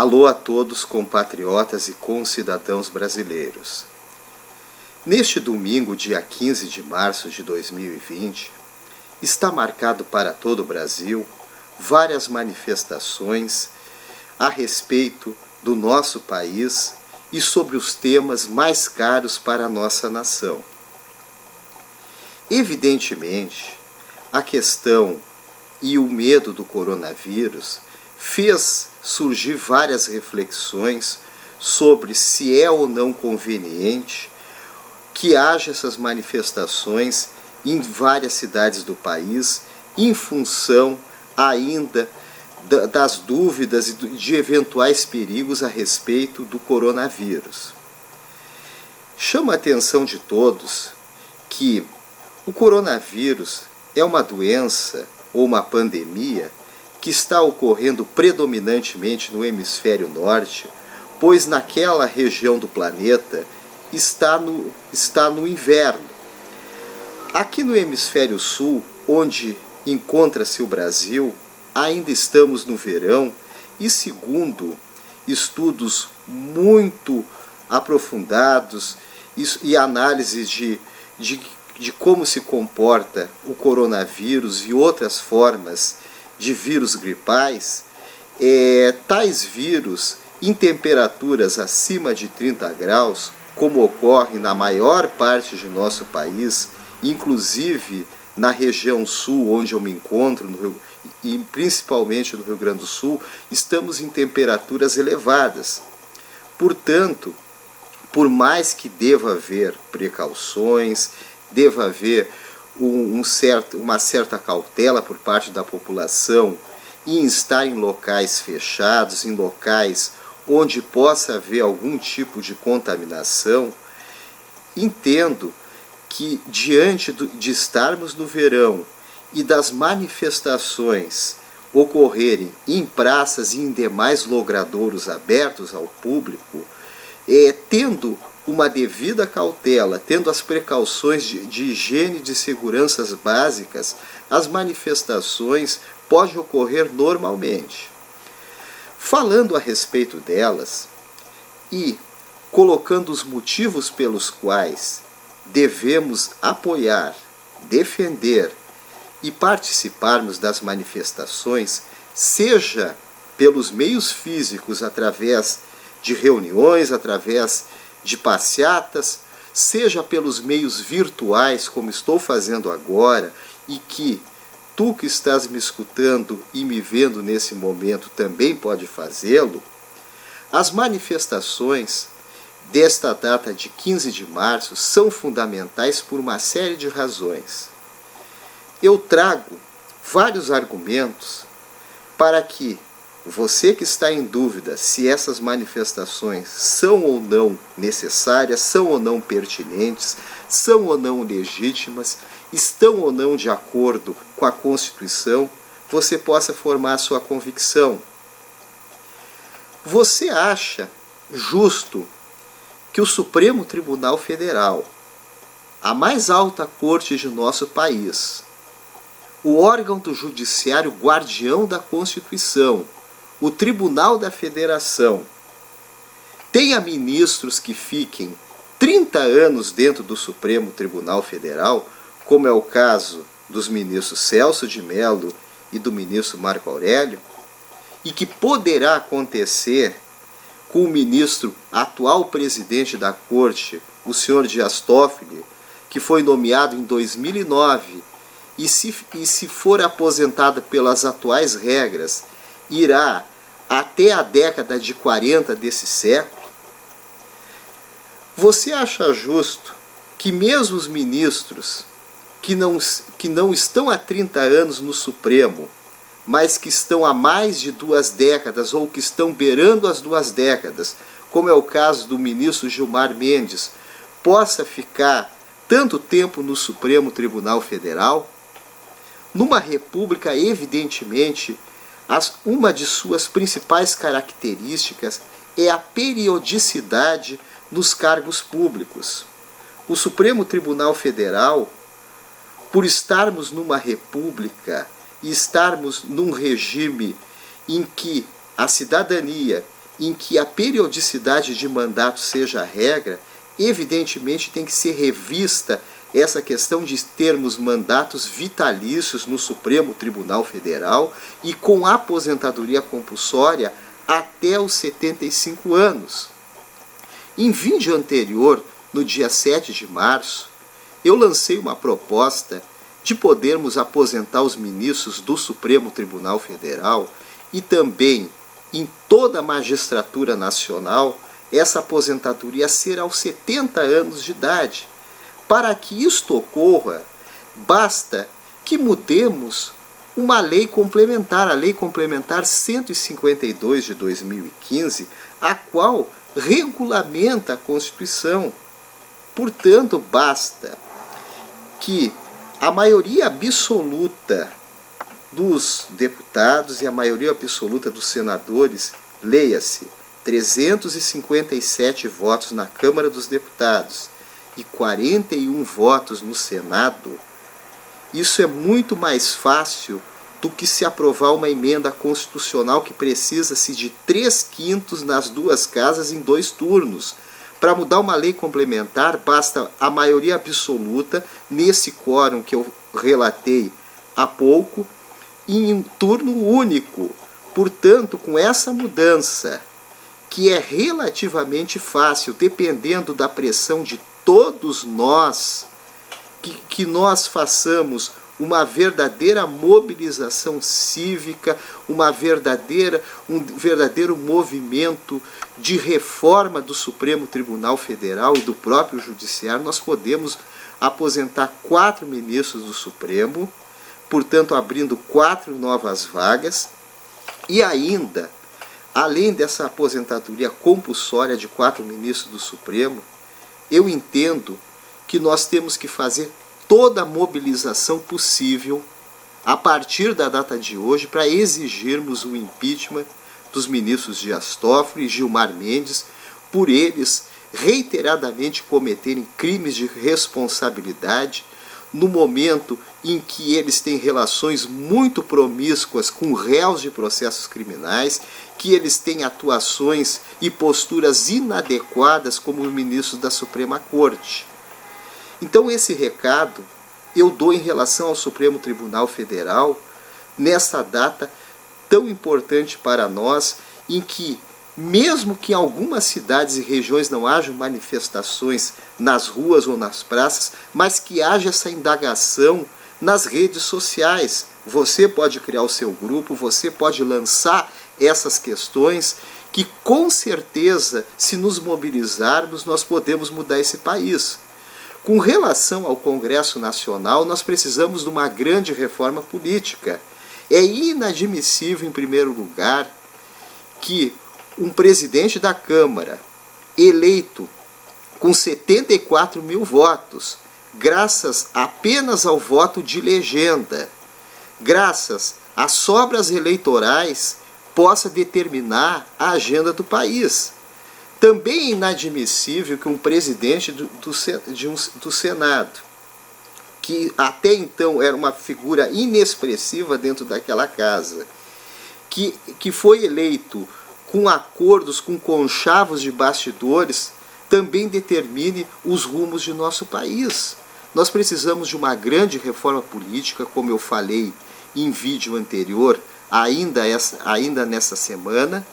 Alô a todos, compatriotas e concidadãos brasileiros. Neste domingo, dia 15 de março de 2020, está marcado para todo o Brasil várias manifestações a respeito do nosso país e sobre os temas mais caros para a nossa nação. Evidentemente, a questão e o medo do coronavírus fez surgir várias reflexões sobre se é ou não conveniente que haja essas manifestações em várias cidades do país, em função ainda das dúvidas e de eventuais perigos a respeito do coronavírus. Chama a atenção de todos que o coronavírus é uma doença ou uma pandemia que está ocorrendo predominantemente no hemisfério norte, pois naquela região do planeta está no inverno. Aqui no hemisfério sul, onde encontra-se o Brasil, ainda estamos no verão e, segundo estudos muito aprofundados e análises de como se comporta o coronavírus e outras formas de vírus gripais, tais vírus em temperaturas acima de 30 graus, como ocorre na maior parte de nosso país, inclusive na região sul, onde eu me encontro, e principalmente no Rio Grande do Sul, estamos em temperaturas elevadas. Portanto, por mais que deva haver precauções, deva haver uma certa cautela por parte da população em estar em locais fechados, em locais onde possa haver algum tipo de contaminação, entendo que, diante de estarmos no verão e das manifestações ocorrerem em praças e em demais logradouros abertos ao público, tendo uma devida cautela, tendo as precauções de higiene e de seguranças básicas, as manifestações podem ocorrer normalmente. Falando a respeito delas e colocando os motivos pelos quais devemos apoiar, defender e participarmos das manifestações, seja pelos meios físicos, através de reuniões, através de passeatas, seja pelos meios virtuais, como estou fazendo agora, e que tu que estás me escutando e me vendo nesse momento também pode fazê-lo, as manifestações desta data de 15 de março são fundamentais por uma série de razões. Eu trago vários argumentos para que você que está em dúvida se essas manifestações são ou não necessárias, são ou não pertinentes, são ou não legítimas, estão ou não de acordo com a Constituição, você possa formar sua convicção. Você acha justo que o Supremo Tribunal Federal, a mais alta corte de nosso país, o órgão do judiciário guardião da Constituição, o Tribunal da Federação, tenha ministros que fiquem 30 anos dentro do Supremo Tribunal Federal, como é o caso dos ministros Celso de Mello e do ministro Marco Aurélio, e que poderá acontecer com o ministro atual presidente da Corte, o senhor Dias Toffoli, que foi nomeado em 2009, e se for aposentado pelas atuais regras, irá até a década de 40 desse século. Você acha justo que mesmo os ministros que não estão há 30 anos no Supremo, mas que estão há mais de 2 décadas ou que estão beirando as 2 décadas, como é o caso do ministro Gilmar Mendes, possa ficar tanto tempo no Supremo Tribunal Federal? Numa república, evidentemente, uma de suas principais características é a periodicidade nos cargos públicos. O Supremo Tribunal Federal, por estarmos numa república e estarmos num regime em que a cidadania em que a periodicidade de mandato seja a regra, evidentemente tem que ser revista essa questão de termos mandatos vitalícios no Supremo Tribunal Federal e com aposentadoria compulsória até os 75 anos. Em vídeo anterior, no dia 7 de março, eu lancei uma proposta de podermos aposentar os ministros do Supremo Tribunal Federal e também em toda a magistratura nacional, essa aposentadoria ser aos 70 anos de idade. Para que isto ocorra, basta que mudemos uma lei complementar, a Lei Complementar 152 de 2015, a qual regulamenta a Constituição. Portanto, basta que a maioria absoluta dos deputados e a maioria absoluta dos senadores, leia-se, 357 votos na Câmara dos Deputados e 41 votos no Senado, isso é muito mais fácil do que se aprovar uma emenda constitucional que precisa-se de 3/5 nas duas casas em 2 turnos. Para mudar uma lei complementar, basta a maioria absoluta, nesse quórum que eu relatei há pouco, em um turno único. Portanto, com essa mudança, que é relativamente fácil, dependendo da pressão de todos nós, que nós façamos uma verdadeira mobilização cívica, um verdadeiro movimento de reforma do Supremo Tribunal Federal e do próprio Judiciário, nós podemos aposentar 4 ministros do Supremo, portanto abrindo 4 novas vagas, e ainda, além dessa aposentadoria compulsória de 4 ministros do Supremo, eu entendo que nós temos que fazer toda a mobilização possível a partir da data de hoje para exigirmos o impeachment dos ministros Dias Toffoli e Gilmar Mendes por eles reiteradamente cometerem crimes de responsabilidade no momento em que eles têm relações muito promíscuas com réus de processos criminais, que eles têm atuações e posturas inadequadas como ministros da Suprema Corte. Então esse recado eu dou em relação ao Supremo Tribunal Federal nessa data tão importante para nós, em que mesmo que em algumas cidades e regiões não hajam manifestações nas ruas ou nas praças, mas que haja essa indagação nas redes sociais. Você pode criar o seu grupo, você pode lançar essas questões que com certeza, se nos mobilizarmos, nós podemos mudar esse país. Com relação ao Congresso Nacional, nós precisamos de uma grande reforma política. É inadmissível, em primeiro lugar, que um presidente da Câmara, eleito com 74 mil votos, graças apenas ao voto de legenda, graças às sobras eleitorais, possa determinar a agenda do país. Também é inadmissível que um presidente do Senado, que até então era uma figura inexpressiva dentro daquela casa, que foi eleito com acordos, com conchavos de bastidores, também determine os rumos de nosso país. Nós precisamos de uma grande reforma política, como eu falei em vídeo anterior, ainda nessa semana,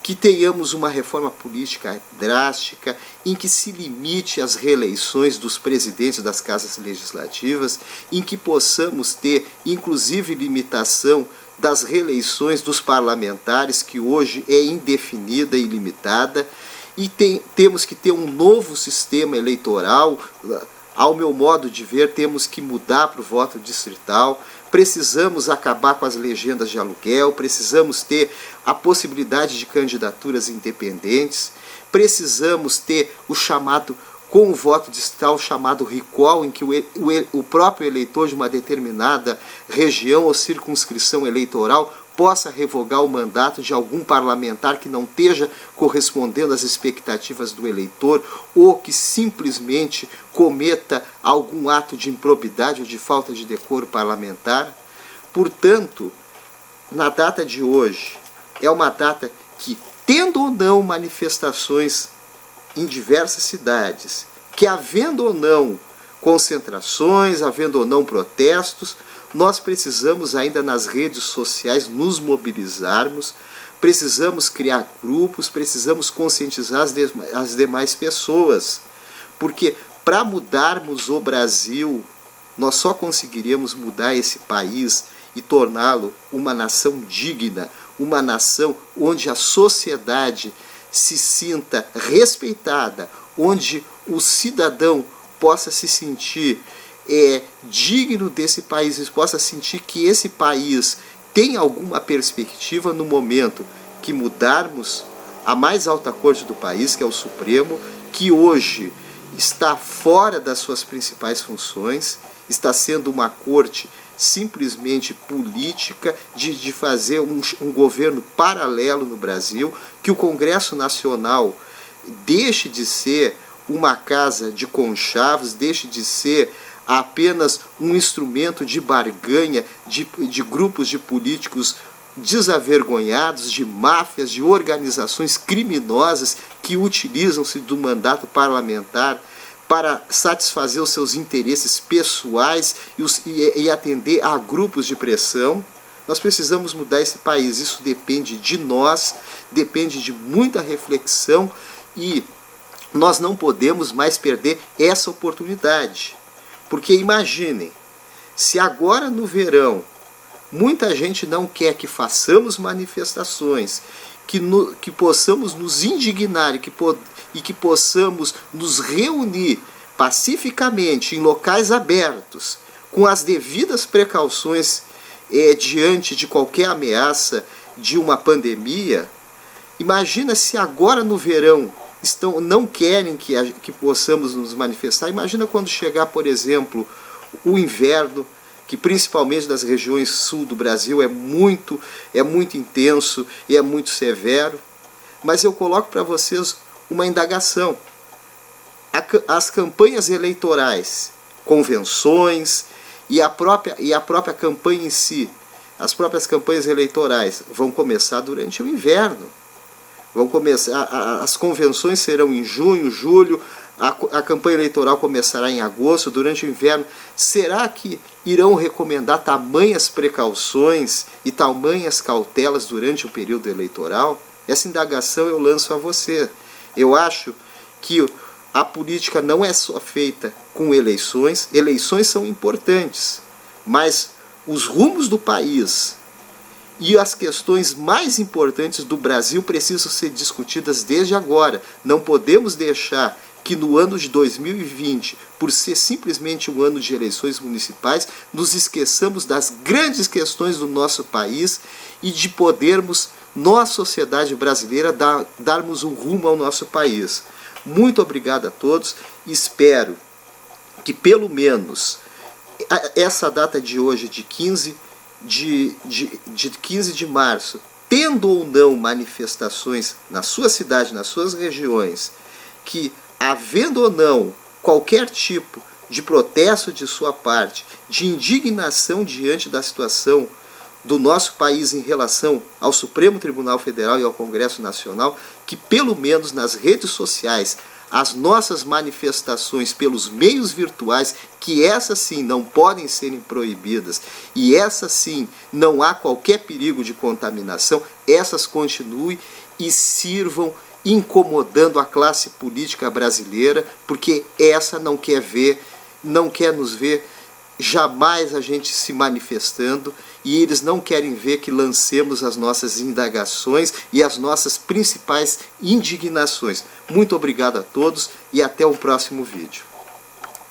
que tenhamos uma reforma política drástica, em que se limite as reeleições dos presidentes das casas legislativas, em que possamos ter, inclusive, limitação das reeleições dos parlamentares, que hoje é indefinida e limitada, e temos que ter um novo sistema eleitoral. Ao meu modo de ver, temos que mudar para o voto distrital, precisamos acabar com as legendas de aluguel, precisamos ter a possibilidade de candidaturas independentes, precisamos ter o chamado, com o voto distrital, chamado recall, em que o próprio eleitor de uma determinada região ou circunscrição eleitoral possa revogar o mandato de algum parlamentar que não esteja correspondendo às expectativas do eleitor, ou que simplesmente cometa algum ato de improbidade ou de falta de decoro parlamentar. Portanto, na data de hoje, é uma data que tendo ou não manifestações em diversas cidades, que havendo ou não concentrações, havendo ou não protestos, nós precisamos ainda nas redes sociais nos mobilizarmos, precisamos criar grupos, precisamos conscientizar as demais pessoas, porque para mudarmos o Brasil, nós só conseguiríamos mudar esse país e torná-lo uma nação digna, uma nação onde a sociedade se sinta respeitada, onde o cidadão possa se sentir digno desse país, possa sentir que esse país tem alguma perspectiva no momento que mudarmos a mais alta corte do país, que é o Supremo, que hoje está fora das suas principais funções, está sendo uma corte simplesmente política de fazer um governo paralelo no Brasil, que o Congresso Nacional deixe de ser uma casa de conchavos, deixe de ser apenas um instrumento de barganha de grupos de políticos desavergonhados, de máfias, de organizações criminosas que utilizam-se do mandato parlamentar para satisfazer os seus interesses pessoais e atender a grupos de pressão. Nós precisamos mudar esse país, isso depende de nós, depende de muita reflexão e nós não podemos mais perder essa oportunidade. Porque imaginem, se agora no verão muita gente não quer que façamos manifestações, que possamos nos indignar e que possamos nos reunir pacificamente em locais abertos, com as devidas precauções diante de qualquer ameaça de uma pandemia. Imagina se agora no verão não querem que possamos nos manifestar. Imagina quando chegar, por exemplo, o inverno, que principalmente nas regiões sul do Brasil é muito intenso e é muito severo. Mas eu coloco para vocês uma indagação. As campanhas eleitorais, convenções e a própria campanha em si, as próprias campanhas eleitorais vão começar durante o inverno. Vão começar, as convenções serão em junho, julho, a campanha eleitoral começará em agosto, durante o inverno. Será que irão recomendar tamanhas precauções e tamanhas cautelas durante o período eleitoral? Essa indagação eu lanço a você. Eu acho que a política não é só feita com eleições. Eleições são importantes, mas os rumos do país e as questões mais importantes do Brasil precisam ser discutidas desde agora. Não podemos deixar que no ano de 2020, por ser simplesmente um ano de eleições municipais, nos esqueçamos das grandes questões do nosso país e de podermos, nós, sociedade brasileira, darmos um rumo ao nosso país. Muito obrigado a todos. Espero que pelo menos essa data de hoje, de 15 de março, tendo ou não manifestações na sua cidade, nas suas regiões, que havendo ou não qualquer tipo de protesto de sua parte, de indignação diante da situação do nosso país em relação ao Supremo Tribunal Federal e ao Congresso Nacional, que pelo menos nas redes sociais, as nossas manifestações pelos meios virtuais, que essas sim não podem serem proibidas e essas sim não há qualquer perigo de contaminação, essas continuem e sirvam incomodando a classe política brasileira, porque essa não quer nos ver jamais a gente se manifestando, e eles não querem ver que lancemos as nossas indagações e as nossas principais indignações. Muito obrigado a todos e até o próximo vídeo.